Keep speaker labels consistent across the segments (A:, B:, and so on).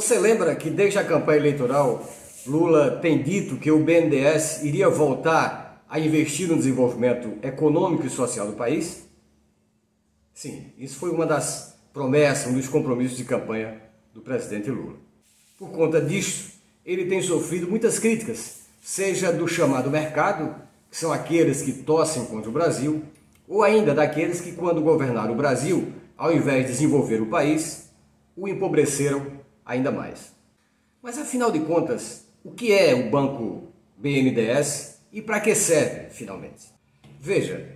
A: Você lembra que desde a campanha eleitoral, Lula tem dito que o BNDES iria voltar a investir no desenvolvimento econômico e social do país? Sim, isso foi uma das promessas, um dos compromissos de campanha do presidente Lula. Por conta disso, ele tem sofrido muitas críticas, seja do chamado mercado, que são aqueles que torcem contra o Brasil, ou ainda daqueles que, quando governaram o Brasil, ao invés de desenvolver o país, o empobreceram ainda mais. Mas, afinal de contas, o que é o Banco BNDES e para que serve, finalmente? Veja,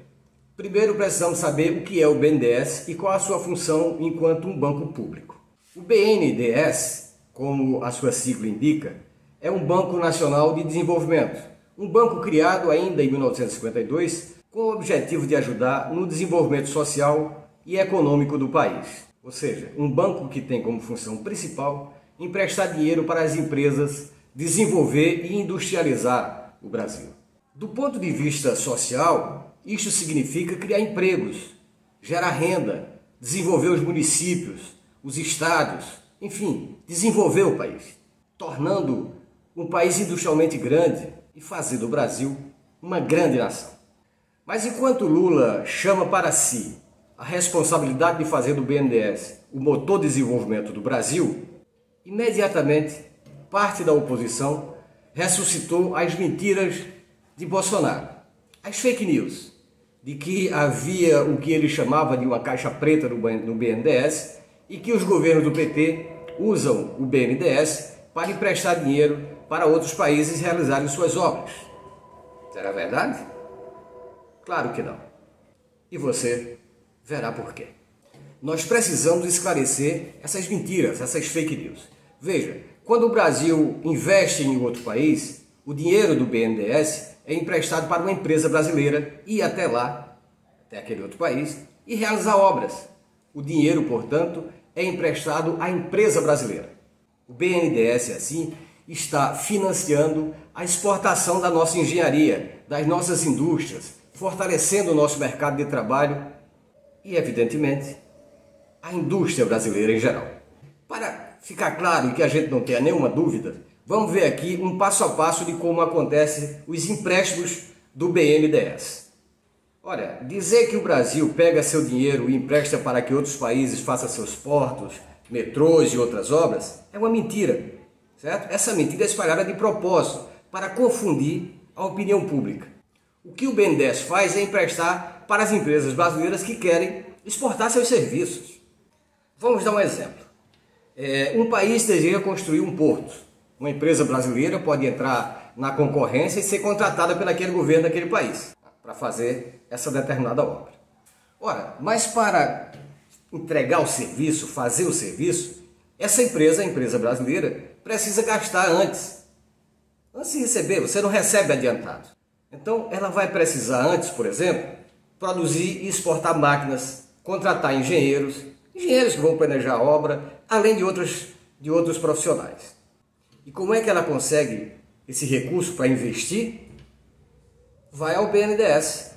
A: primeiro precisamos saber o que é o BNDES e qual a sua função enquanto um banco público. O BNDES, como a sua sigla indica, é um Banco Nacional de Desenvolvimento, um banco criado ainda em 1952 com o objetivo de ajudar no desenvolvimento social e econômico do país. Ou seja, um banco que tem como função principal emprestar dinheiro para as empresas desenvolver e industrializar o Brasil. Do ponto de vista social, isso significa criar empregos, gerar renda, desenvolver os municípios, os estados, enfim, desenvolver o país, tornando um país industrialmente grande e fazer do Brasil uma grande nação. Mas enquanto Lula chama para si a responsabilidade de fazer do BNDES o motor de desenvolvimento do Brasil, imediatamente parte da oposição ressuscitou as mentiras de Bolsonaro, as fake news, de que havia o que ele chamava de uma caixa preta no BNDES e que os governos do PT usam o BNDES para emprestar dinheiro para outros países realizarem suas obras. Será verdade? Claro que não. E você verá por quê. Nós precisamos esclarecer essas mentiras, essas fake news. Veja, quando o Brasil investe em outro país, o dinheiro do BNDES é emprestado para uma empresa brasileira ir até lá, até aquele outro país, e realizar obras. O dinheiro, portanto, é emprestado à empresa brasileira. O BNDES, assim, está financiando a exportação da nossa engenharia, das nossas indústrias, fortalecendo o nosso mercado de trabalho e, evidentemente, a indústria brasileira em geral. Para ficar claro e que a gente não tenha nenhuma dúvida, vamos ver aqui um passo a passo de como acontecem os empréstimos do BNDES. Olha, dizer que o Brasil pega seu dinheiro e empresta para que outros países façam seus portos, metrôs e outras obras é uma mentira, certo? Essa mentira é espalhada de propósito para confundir a opinião pública. O que o BNDES faz é emprestar para as empresas brasileiras que querem exportar seus serviços. Vamos dar um exemplo. Um país deseja construir um porto. Uma empresa brasileira pode entrar na concorrência e ser contratada pelo aquele governo daquele país para fazer essa determinada obra. Ora, mas para entregar o serviço, fazer o serviço, essa empresa, a empresa brasileira, precisa gastar antes. Antes de receber, você não recebe adiantado. Então, ela vai precisar antes, por exemplo, produzir e exportar máquinas, contratar engenheiros que vão planejar a obra, além de outros profissionais. E como é que ela consegue esse recurso para investir? Vai ao BNDES.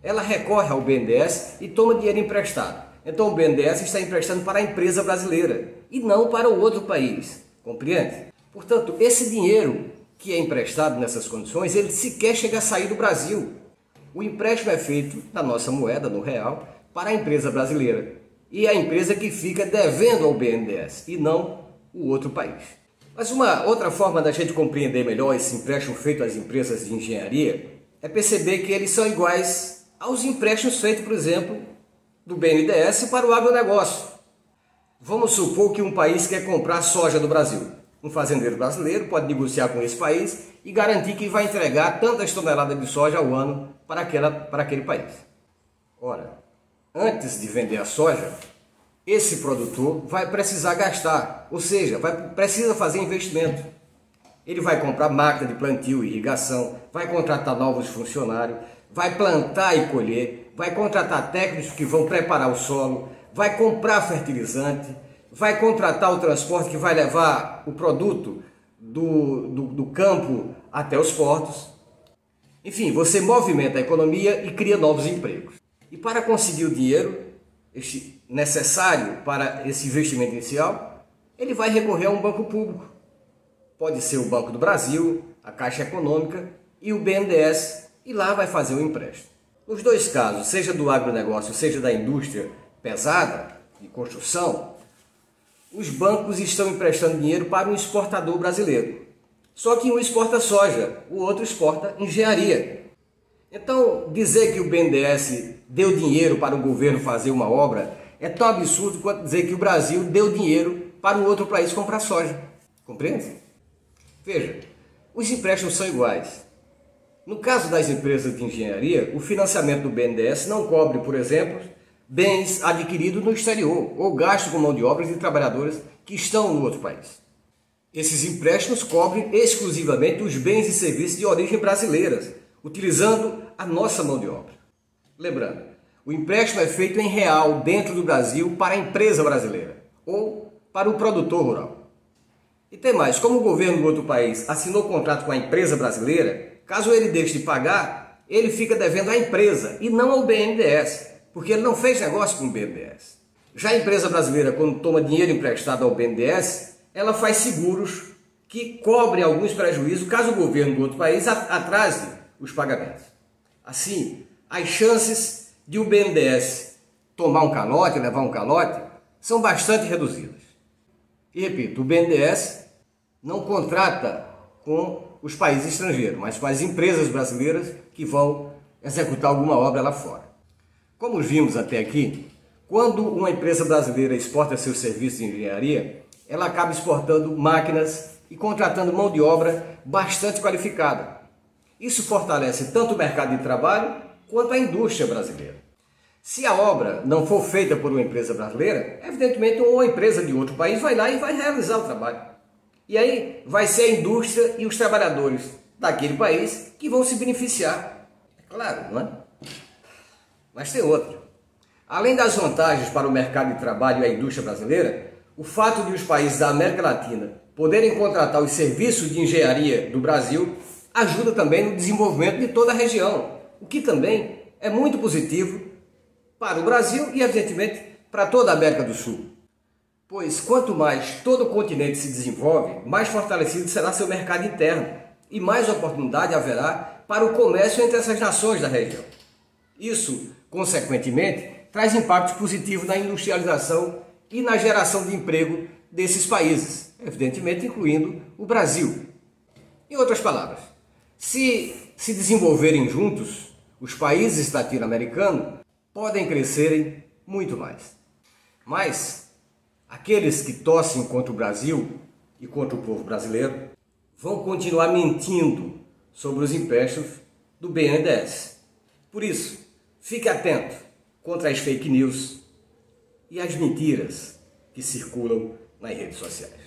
A: Ela recorre ao BNDES e toma dinheiro emprestado. Então o BNDES está emprestando para a empresa brasileira e não para o outro país. Compreende? Portanto, esse dinheiro que é emprestado nessas condições, ele sequer chega a sair do Brasil. O empréstimo é feito na nossa moeda, no real, para a empresa brasileira. E é a empresa que fica devendo ao BNDES e não o outro país. Mas uma outra forma da gente compreender melhor esse empréstimo feito às empresas de engenharia é perceber que eles são iguais aos empréstimos feitos, por exemplo, do BNDES para o agronegócio. Vamos supor que um país quer comprar soja do Brasil. Um fazendeiro brasileiro pode negociar com esse país e garantir que vai entregar tantas toneladas de soja ao ano para aquele país. Ora, antes de vender a soja, esse produtor vai precisar gastar, ou seja, precisa fazer investimento. Ele vai comprar máquina de plantio e irrigação, vai contratar novos funcionários, vai plantar e colher, vai contratar técnicos que vão preparar o solo, vai comprar fertilizante, vai contratar o transporte que vai levar o produto do campo até os portos. Enfim, você movimenta a economia e cria novos empregos. E para conseguir o dinheiro necessário para esse investimento inicial, ele vai recorrer a um banco público. Pode ser o Banco do Brasil, a Caixa Econômica e o BNDES, e lá vai fazer o empréstimo. Nos dois casos, seja do agronegócio, seja da indústria pesada, de construção, os bancos estão emprestando dinheiro para um exportador brasileiro. Só que um exporta soja, o outro exporta engenharia. Então, dizer que o BNDES deu dinheiro para o governo fazer uma obra é tão absurdo quanto dizer que o Brasil deu dinheiro para um outro país comprar soja. Compreende? Veja, os empréstimos são iguais. No caso das empresas de engenharia, o financiamento do BNDES não cobre, por exemplo, bens adquiridos no exterior ou gasto com mão de obra de trabalhadores que estão no outro país. Esses empréstimos cobrem exclusivamente os bens e serviços de origem brasileiras, utilizando a nossa mão de obra. Lembrando, o empréstimo é feito em real dentro do Brasil para a empresa brasileira ou para o produtor rural. E tem mais, como o governo do outro país assinou contrato com a empresa brasileira, caso ele deixe de pagar, ele fica devendo à empresa e não ao BNDES, porque ele não fez negócio com o BNDES. Já a empresa brasileira, quando toma dinheiro emprestado ao BNDES, ela faz seguros que cobrem alguns prejuízos caso o governo do outro país atrase os pagamentos. Assim, as chances de o BNDES tomar um calote, levar um calote, são bastante reduzidas. E repito, o BNDES não contrata com os países estrangeiros, mas com as empresas brasileiras que vão executar alguma obra lá fora. Como vimos até aqui, quando uma empresa brasileira exporta seus serviços de engenharia, ela acaba exportando máquinas e contratando mão de obra bastante qualificada. Isso fortalece tanto o mercado de trabalho quanto a indústria brasileira. Se a obra não for feita por uma empresa brasileira, evidentemente uma empresa de outro país vai lá e vai realizar o trabalho. E aí vai ser a indústria e os trabalhadores daquele país que vão se beneficiar. É claro, não é? Mas tem outra. Além das vantagens para o mercado de trabalho e a indústria brasileira, o fato de os países da América Latina poderem contratar os serviços de engenharia do Brasil ajuda também no desenvolvimento de toda a região, o que também é muito positivo para o Brasil e, evidentemente, para toda a América do Sul. Pois quanto mais todo o continente se desenvolve, mais fortalecido será seu mercado interno e mais oportunidade haverá para o comércio entre essas nações da região. Isso, consequentemente, traz impactos positivos na industrialização e na geração de emprego desses países, evidentemente incluindo o Brasil. Em outras palavras, se desenvolverem juntos, os países latino-americanos podem crescerem muito mais. Mas aqueles que torcem contra o Brasil e contra o povo brasileiro vão continuar mentindo sobre os empréstimos do BNDES. Por isso, fique atento contra as fake news e as mentiras que circulam nas redes sociais.